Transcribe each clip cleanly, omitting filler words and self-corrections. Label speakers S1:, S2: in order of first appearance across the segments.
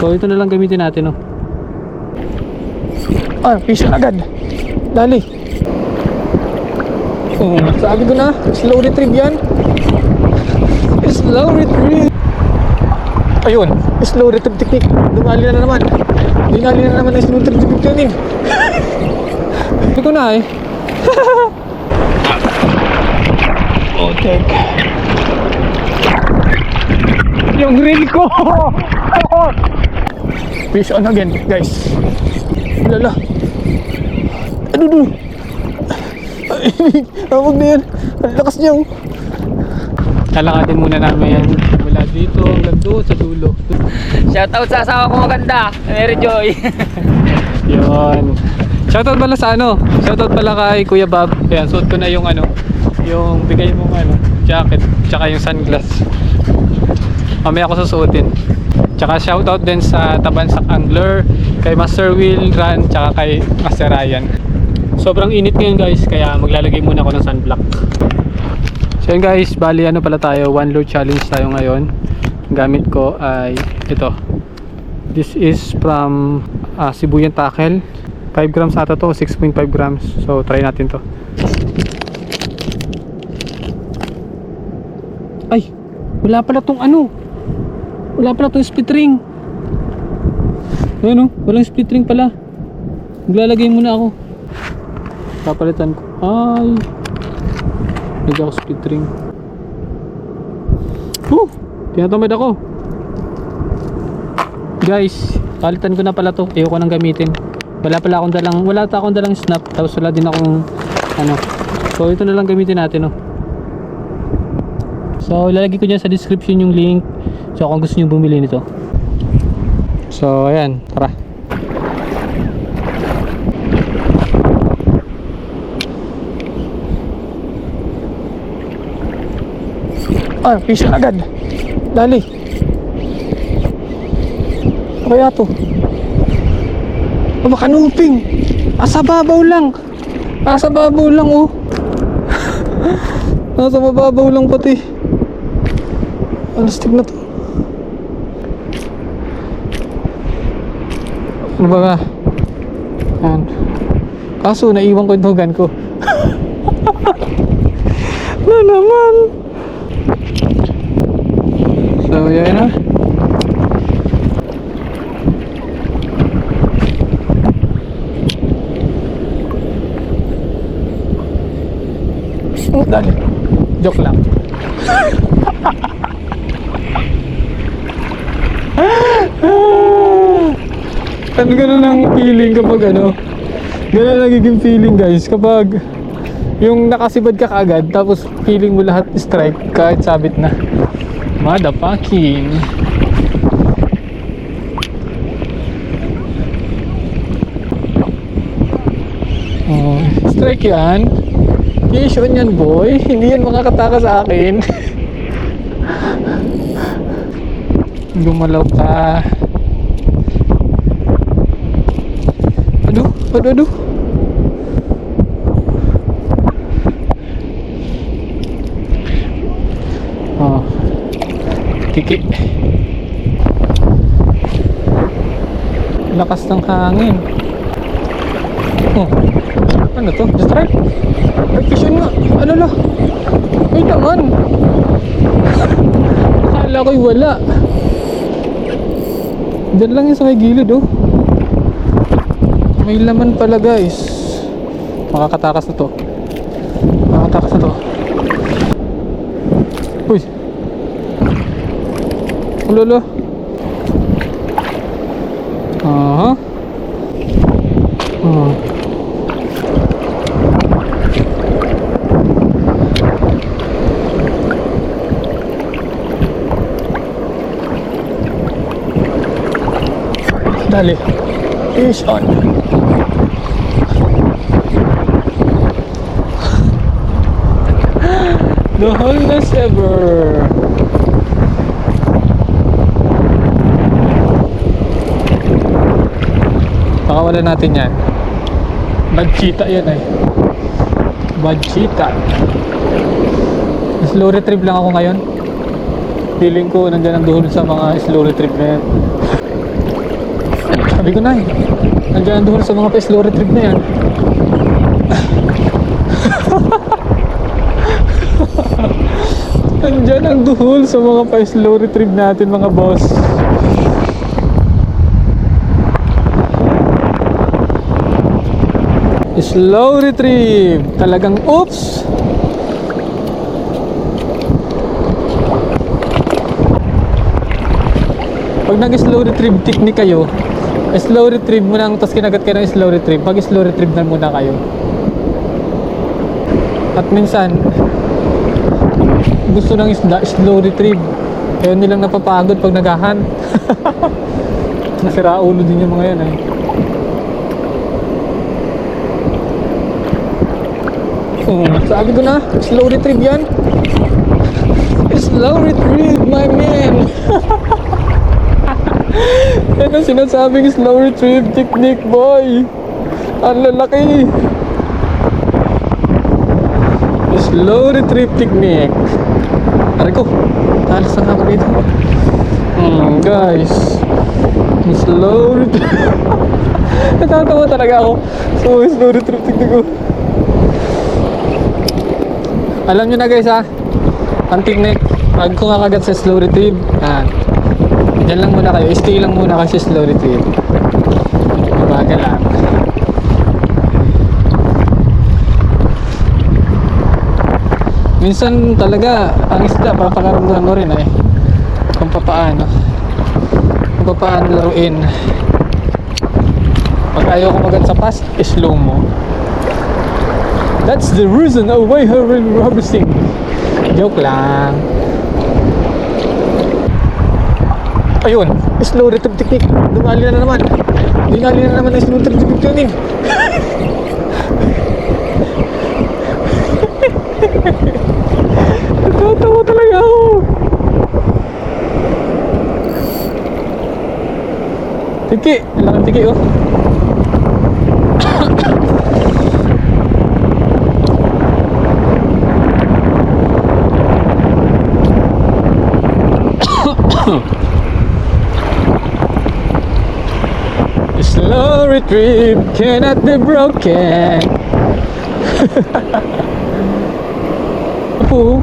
S1: So ito na lang gamitin natin, oh.
S2: Fish na agad. Dali. Sabi ko na, slow retrieve yan. Slow retrieve. Ayun, slow retrieve technique. Dumali na naman. Dinali na naman ang slow retrieve technique yun.
S1: Hindi ko na eh.
S2: Take. Yung reel ko. Fish on again, guys. Lala. Ano doon? Huwag na yan. Ang lakas niya.
S1: Lalakatin muna namin yan mula dito hanggang doon sa dulo.
S3: Shoutout sa asawa ko maganda, Mary Joy.
S1: Yun. Shoutout pala sa ano? Shoutout pala kay Kuya Bob. Ayan, suot ko na yung ano, yung bigay mong ano, jacket, tsaka yung sunglass. Mamaya ako susuotin. Tsaka shoutout din sa Tabansak Angler, kay Master Will Ran, tsaka kay Master Ryan. Sobrang init ngayon guys, kaya maglalagay muna ako ng sunblock. So yun guys, bali ano pala tayo, one lure challenge tayo ngayon. Gamit ko ay ito. This is from Sibuyan Tackle. 5 grams ata to, 6.5 grams. So try natin to. Ay, wala pala tong ano. Wala pala tong split ring. Ayun, oh, walang split ring pala. Maglalagay muna ako. Papalitan ko. Ay, hindi ako split ring. Tinatamad ako. Guys, palitan ko na pala to. Ayoko nang gamitin. Wala akong dalang snap. Tapos wala din akong ano. So ito na lang gamitin natin, oh. So ilalagay ko dyan sa description yung link. So kung gusto nyo bumili nito. So ayan, tara.
S2: Fish na agad. Dali. Kaya to. Makanuping. Asa babaw lang. Asa babaw lang, oh. Nasa mababaw lang pati. Alastig na to. Ano ba ba? Ayan. Kaso naiwan ko yung tugan ko. Na naman. So yan na. Dali. Joke lang. Ano ganun ang feeling kapag ano? Ganun nagiging feeling guys kapag yung nakasibad ka kaagad tapos feeling mo lahat strike kahit sabit na. Motherfucking. Strike yan. Yes, on yan boy. Hindi yan makakataka sa akin. Gumalaw ka. Aduh. Kiki. Lakas ng hangin. Ano to? Strike? Fish nga. Ano la? Ay naman. Akala ko'y wala. Diyan lang yung sa may gilid, oh. May laman pala guys. Makakatakas na to. Uy. Ulolo. Dali. Fish on. The wholeness ever. Pakawalan natin yan. Bad cheetah yan eh. Bad cheetah. Slow retrieve lang ako ngayon. Feeling ko nandyan ang duhon sa mga slow retrieve na yan. Sabi ko na eh. Nandiyan doon sa mga slow retrieve na yan. Nandiyan ang duhol sa mga pa-slow retrieve natin mga boss. Slow retrieve. Talagang oops. Pag nag-slow retrieve technique kayo, slow retrieve mo lang, tapos kinagat kayo ng slow retrieve. Pag slow retrieve na muna kayo. At minsan, gusto ng isda, slow retrieve. Kaya nilang napapagod pag naghahan. Nasira ulo din yung mga yan eh. Sabi ko na, slow retrieve yan. Slow retrieve, my man. Yan ang sinasabing slow retrieve technique, boy. Ang lalaki. Slow retrieve technique. Aray ko, talas na ako dito. Guys, slow retrieve. Natatawa talaga ako. So, slow retrieve technique ko. Alam nyo na guys ha, ang technique, pag kumakagat sa slow retrieve, dyan lang muna kayo, stay lang muna kayo sa slow retrieve. Mabagal lang. Minsan talaga, ang isda, papakaramdaman mo rin eh, kung papaano laruin. Pag ayaw kumagat sa fast, slow mo. That's the reason why we're harvesting. Joke lang. Ayun, slow retrieve technique. Dumali na naman. Dinali na naman ang slow retrieve technique. Natatawa talaga ako. Tiki, laking tiki oh. Slow retrieve cannot be broken. Opo.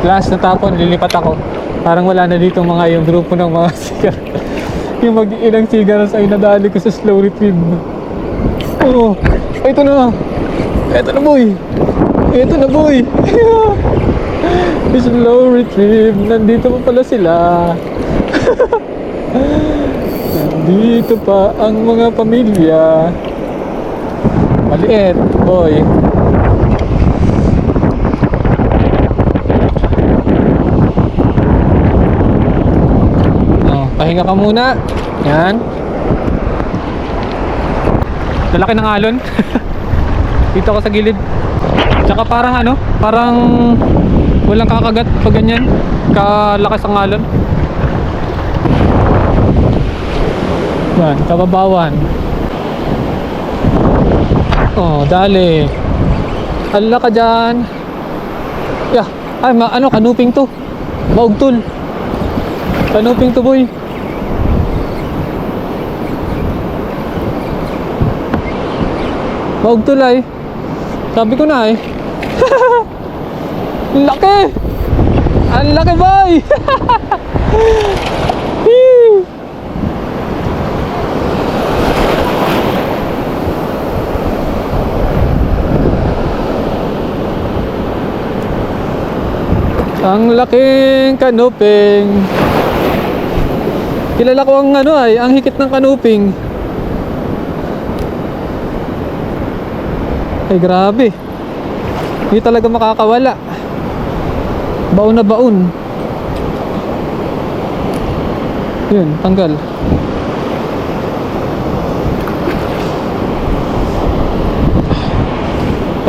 S2: Last na tapon, lilipat ako. Parang wala na dito mga yung grupo ng mga sigar. Yung mag-iilang sigaras ay nadali ko sa slow retrieve. Oh, ito na. Ito na boy. Ito na boy. Slow retrieve. Nandito pa pala sila. Nandito pa ang mga pamilya. Maliit, boy. Oh, pahinga ka muna. Yan. Lalaki ng alon. Dito ako sa gilid. Tsaka parang ano, parang walang kakagat pag ganyan. Kalakas ang alon. Yan, kababawan. Oh, dali. Hala ka dyan. Yeah, ay, ano, kanuping to. Maugtol. Kanuping to, boy. Maugtol ay. Sabi ko na eh. Laki! Ang laki, boy! Ang laking kanuping. Kilala ko ang ano ay, ang hikit ng kanuping. Ay grabe. Hindi talaga makakawala. Baon na baon. Yun, tanggal.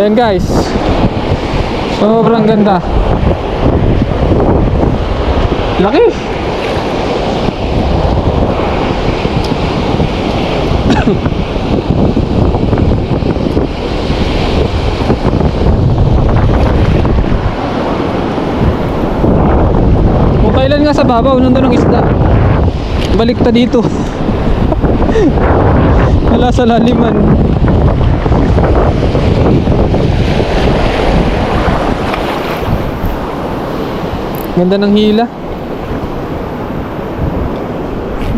S2: Ayan guys. Sobrang ganda. Laki. Kung kailan nga sa babaw, nandun ang isda. Balik ta dito. Wala sa laliman. Ganda ng hila.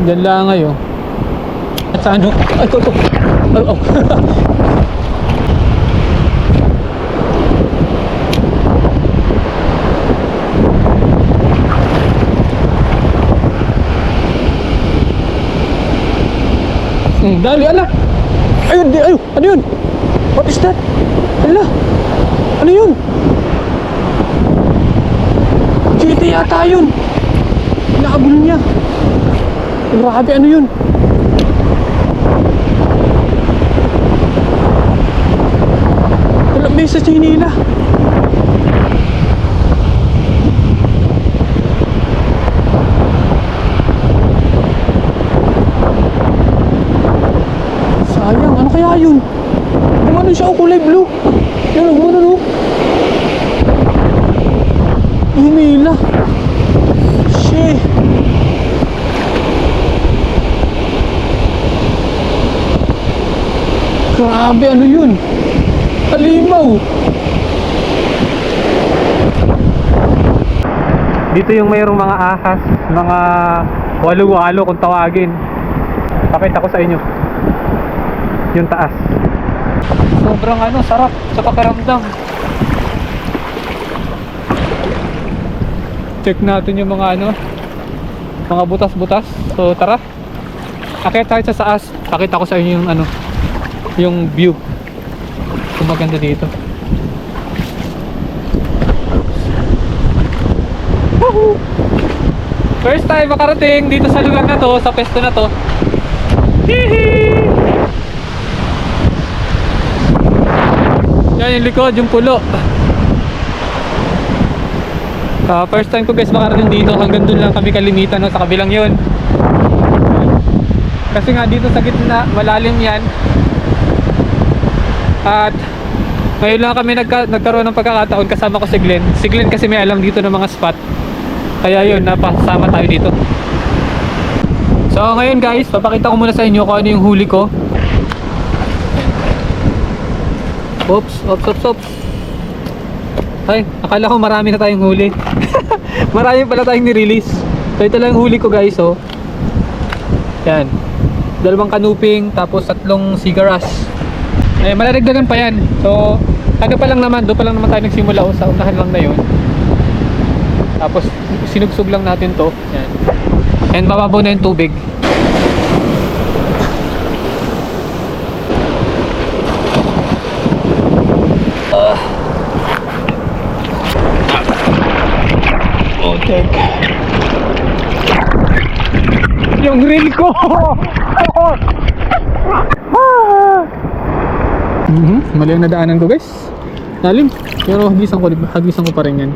S2: Diyan lang ngayon. At sa ano? Ay, ito. Oh, oh. Dali, ala. Ayun, ayun. Ano yun? What is that? Ala. Ano yun? Chiti yata yun. Nakabul niya. Grabe, ano yun? Wala, may sa chinila. Sayang, ano kaya yun? Yung ano siya, kulay blue. Yan, ano? Humila. Shit. Grabe, ano yun? Halimaw. Dito yung mayroong mga ahas, mga walo-walo kung tawagin. Pakita ko sa inyo yung taas. Sobrang ano, sarap sa pakiramdam. Check natin yung mga ano, mga butas-butas. So tara, akit tayo sa taas. Pakita ko sa inyo yung ano, yung view kung maganda dito. Woohoo! First time makarating dito sa lugar na to, sa pesto na to. Hihi! Yan yung likod, yung pulo. First time ko guys makarating dito. Hanggang dun lang kami kalimitan, no? Sa kabilang yun. Kasi nga dito sa gitna, malalim yan. At ngayon lang kami nagkaroon ng pagkakataon kasama ko si Glenn. Si Glenn kasi may alam dito ng mga spot. Kaya yun, napasama tayo dito. So ngayon guys, papakita ko muna sa inyo kung ano yung huli ko. Oops. Ay, akala ko marami na tayong huli. Marami pala tayong ni-release. So ito lang yung huli ko guys, oh. Yan. 2 kanuping, tapos 3 sigaras. Eh, malaragdagan pa yan. So, ano pa lang naman, doon pa lang naman tayo nagsimula, oh, sa unahan lang na yun. Tapos, sinugsog lang natin to. Yan. And bababaw na yung tubig. Take. Yung grill ko. Mali ang nadaanan ko guys. Lalim. Pero hagisan ko pa rin yan.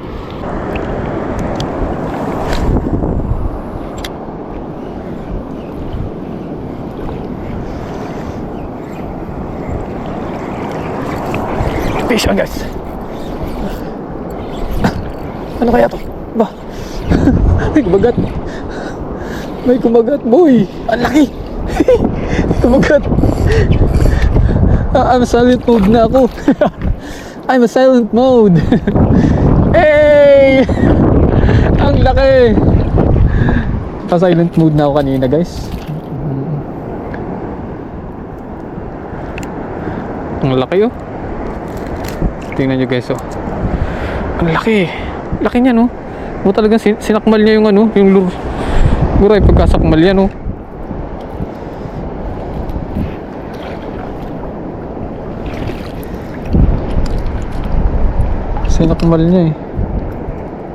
S2: Fish on guys. Ano kaya to? Ba? May kumagat. May kumagat, boy. Ang laki. Kumagat. I'm silent mode na ako. I'm a silent mode. Hey! Ang laki. Pa-silent mode na ako kanina, guys. Ang laki, oh. Tingnan nyo, guys, oh. Ang laki. Laki niya, no? O talagang sinakmal niya yung ano, yung lure. Guray, pagkasakmal yan, oh. Sinakmal niya, eh.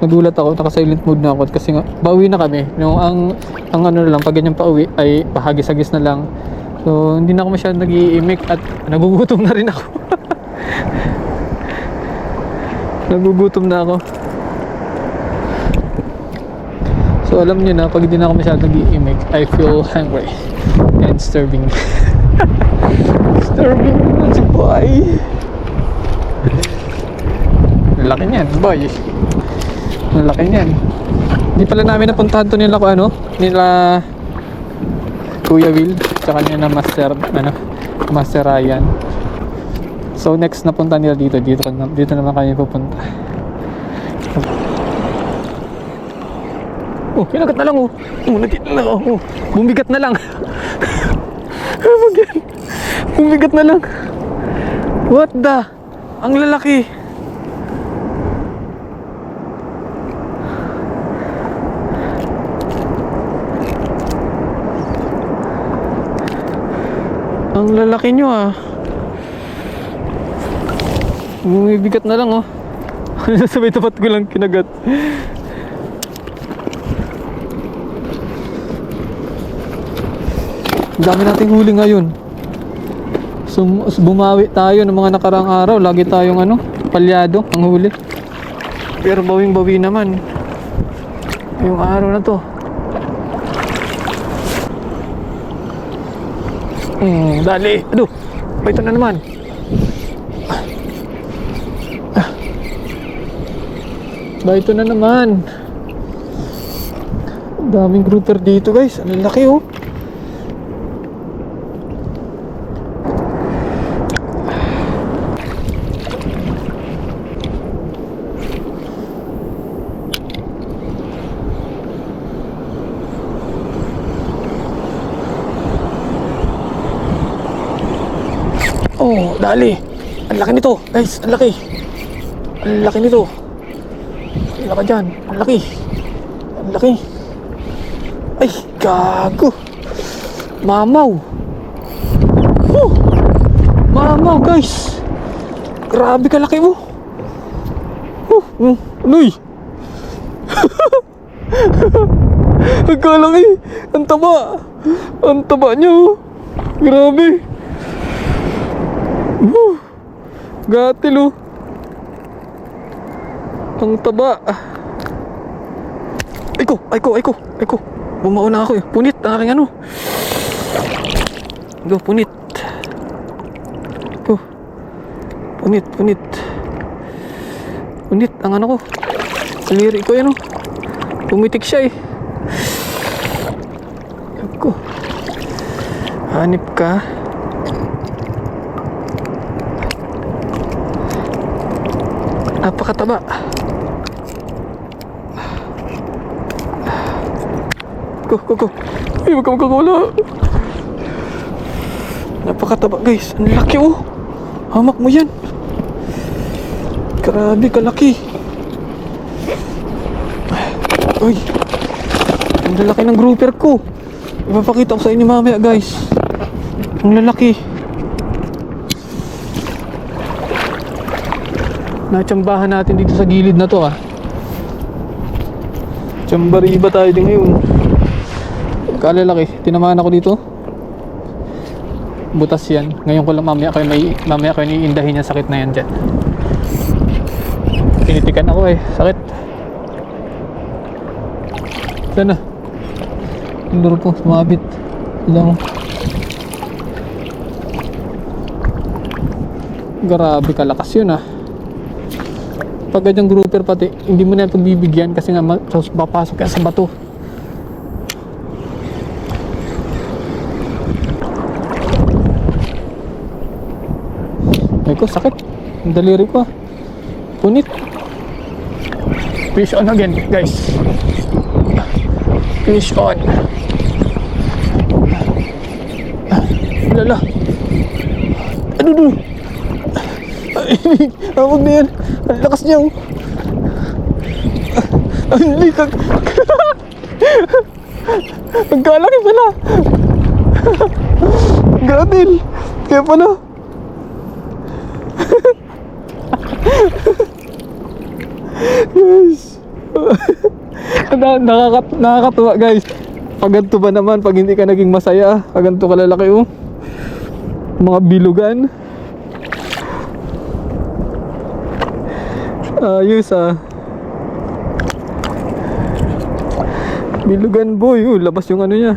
S2: Nagulat ako, naka-silent mode na ako kasi nga, pauwi na kami. No, ang ano na lang, pag ganyan pauwi, ay pahagis-hagis na lang. So, hindi na ako masyadong nag-iimik at nagugutom na rin ako. Nagugutom na ako. So alam niyo na, pag hindi na ako masyadong nag-iimik, I feel hungry and starving. Starving na si boy. Laki niyan, boy. Laki niyan. Hindi pala namin napuntahan to nila ko ano, nila Kuya Will, tsaka niya na Master Ryan. So next na punta nila dito naman kami pupunta. Oh, kinagat na lang oh. Oh, nandito na lang oh. Bumigat na lang. Bumigat na lang. What the? Ang lalaki. Ang lalaki nyo ah. Bumibigat na lang oh. Sabay tapat ko lang kinagat. Dami nating huli ngayon. So bumawi tayo ng mga nakaraang araw. Lagi tayong palyado ang huli. Pero bawing-bawi naman yung araw na to. Dali. Aduh, ito na naman. Ito na naman. Daming grouper dito guys. Ang laki oh. Oh, dali. Ang laki nito, guys. Ang laki. Ang laki nito. Ang laki dyan. Ang laki. Ang laki. Ay, gago. Mamaw. Mamaw, guys. Grabe ka laki mo. Anoy. Ang kalaki. Ang taba. Ang taba niya oh. Grabe. Gatil oh. Ang taba. Ay ko. Bumauna ako eh. Punit ang aking Go, punit. Go. Punit. Punit ang ko. Saliri ko yan oh. Pumitik siya eh. Go. Hanip ka. Napakataba. Go. Ay, wag ka magkakawala. Napakataba guys. Ang laki oh. Hamak mo yan. Grabe kalaki. Uy. Ang lalaki ng grouper ko. Ipapakita ko sa inyo mamaya guys. Ang lalaki. Natsambahan natin dito sa gilid na to ah. Tsambariba tayo din ngayon. Kalalaki. Tinamaan ako dito. Butas yan. Ngayon ko lang mamaya ko iniindahin yung sakit na yan dyan. Tinitikan ako eh. Sakit. Sana. Ang laro ko. Sumabit. Ilang. Grabe kalakas yun ah. Pag ganyang grouper pati, hindi mo na pagbibigyan kasi nga papasok ka sa bato. Ay ko, sakit. Ang daliri ko. Punit. Fish on again, guys. Fish on. Lala. Aduh. Awag na yan. Ang lakas niya oh. Ang likag. Ang kalaki pala. Gatil. Kaya pala. Guys. Nakakatuwa guys. Paganto ba naman pag hindi ka naging masaya? Paganto ka lalaki oh. Mga bilugan. Ayos ah. Bilugan boy, labas yung ano niya.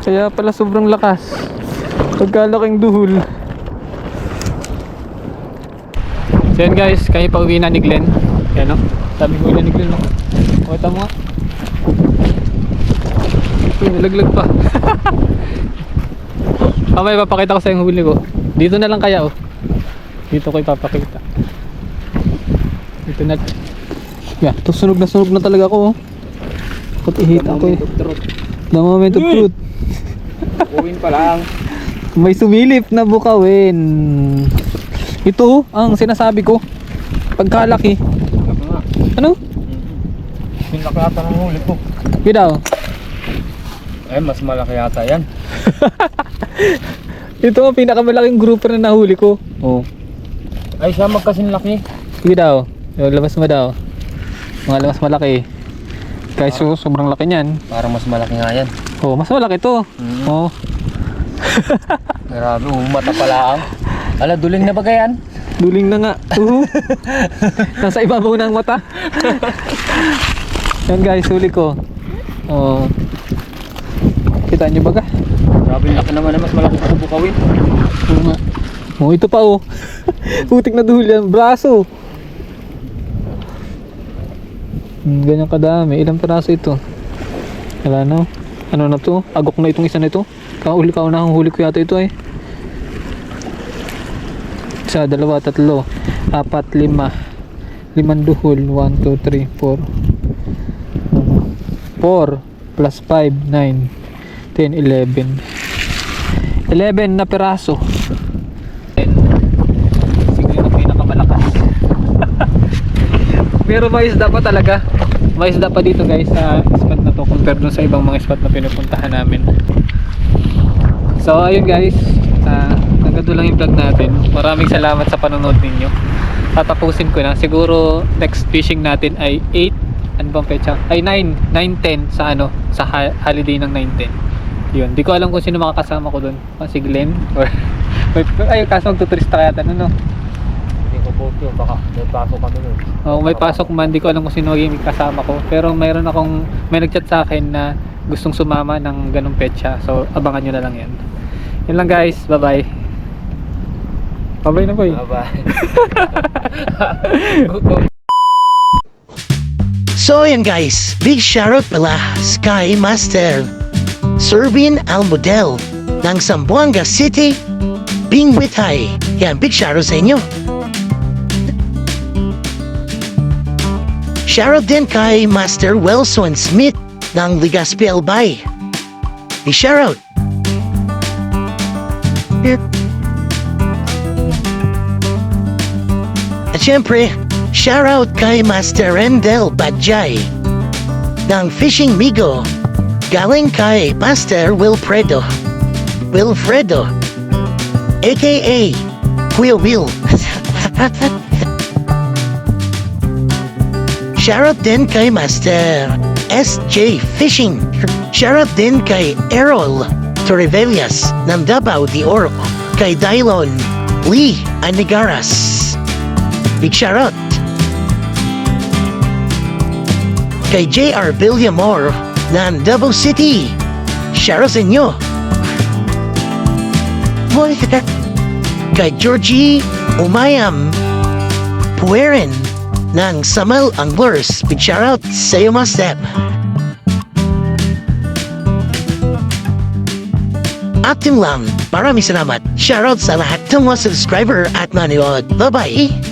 S2: Kaya pala sobrang lakas. Pagkalaking duhul. So yan guys, kami pa uwi na ni Glenn.
S1: Yan o. Sabi ko ilanig lang. Kita mo nga. Uy, nalaglag pa. Mamaya papakita ko sa yung huli ko. Dito na lang kaya oh. Dito ko ipapakita. Dito na. Yeah, ito sunog na talaga ako oh. Bakit ihita ko eh. The moment of truth.
S3: Uwin pa lang.
S1: May sumilip na bukawin. Ito ang sinasabi ko. Pagkalaki. Ano?
S3: Yung laki ata ng huli ko.
S1: Yun daw.
S3: Mas malaki yata yan.
S1: Ito ang pinakamalaking grouper na nahuli ko. Oh.
S3: Ay, siya magkasin laki.
S1: Sige daw. Yung labas mo daw. Mga labas malaki. Guys, so, sobrang laki niyan.
S3: Parang mas malaki nga yan.
S1: Oh, mas malaki to. Oh.
S3: Grabe, mata pala ang. Ala, duling na ba yan?
S1: Duling na nga. Nasa ibabaw ng mata. Yan guys, huli ko. Oh. Kita nyo ba ka?
S3: Grabe, laki naman na mas malaki sa bukawin.
S1: Oo nga. Oh, ito pa oh. Putik na dulo yan. Braso. Ganyan kadami. Ilang peraso ito? Wala na. Ano na to? Agok na itong isa na ito. Kaunahang huli ko yata ito eh. Isa, dalawa, tatlo, apat, lima. Limang duhol. 1, 2, 3, 4. 4 plus 5, 9, 10, 11. 11 na peraso. Siguro na pinakamalakas. Pero may isda pa talaga. May isda pa dito guys sa spot na to compare dun sa ibang mga spot na pinupuntahan namin. So ayun guys, hanggang doon lang yung vlog natin. Maraming salamat sa panonood ninyo. Tatapusin ko na. Siguro next fishing natin ay 8, ano bang pecha? Ay 9, 9, 10 sa ano, sa holiday ng 9, 10. Yun, di ko alam kung sino makakasama ko doon. Si Glenn or ay kaso magtuturista kaya no.
S3: Hindi ko po yun, baka may pasok kami nun.
S1: Oh, may pasok man, di ko alam kung sino yung kasama ko. Pero mayroon akong, may nagchat sa akin na gustong sumama ng ganung petsa. So, abangan nyo na lang yan. Yun lang guys, bye-bye. Bye-bye na boy.
S3: Bye-bye.
S4: So yan guys, big shoutout pala Sky Master Serbian Almodel ng Zamboanga City, Bingwitay. Yan, big shoutout sa inyo. Shoutout din kay Master Wilson Smith ng Legazpi Albay. Big shoutout. At syempre, shoutout kay Master Rendel Badjay ng Fishing Migo galing kay Master Wilfredo aka Kuya Will. Shoutout din kay Master SJ Fishing. Shoutout din kay Errol Torrevellas ng Davao de Oro, kay Dylon Lee Anigaras. Big shoutout kay JR Villamor ng Davao City. Shoutout sa inyo. Kay Georgie Umayam Pueren ng Samal Anglers. Big shoutout sa iyo, Master. At yun lang, maraming salamat. Shoutout sa lahat ng mga subscriber at nanonood. Bye-bye!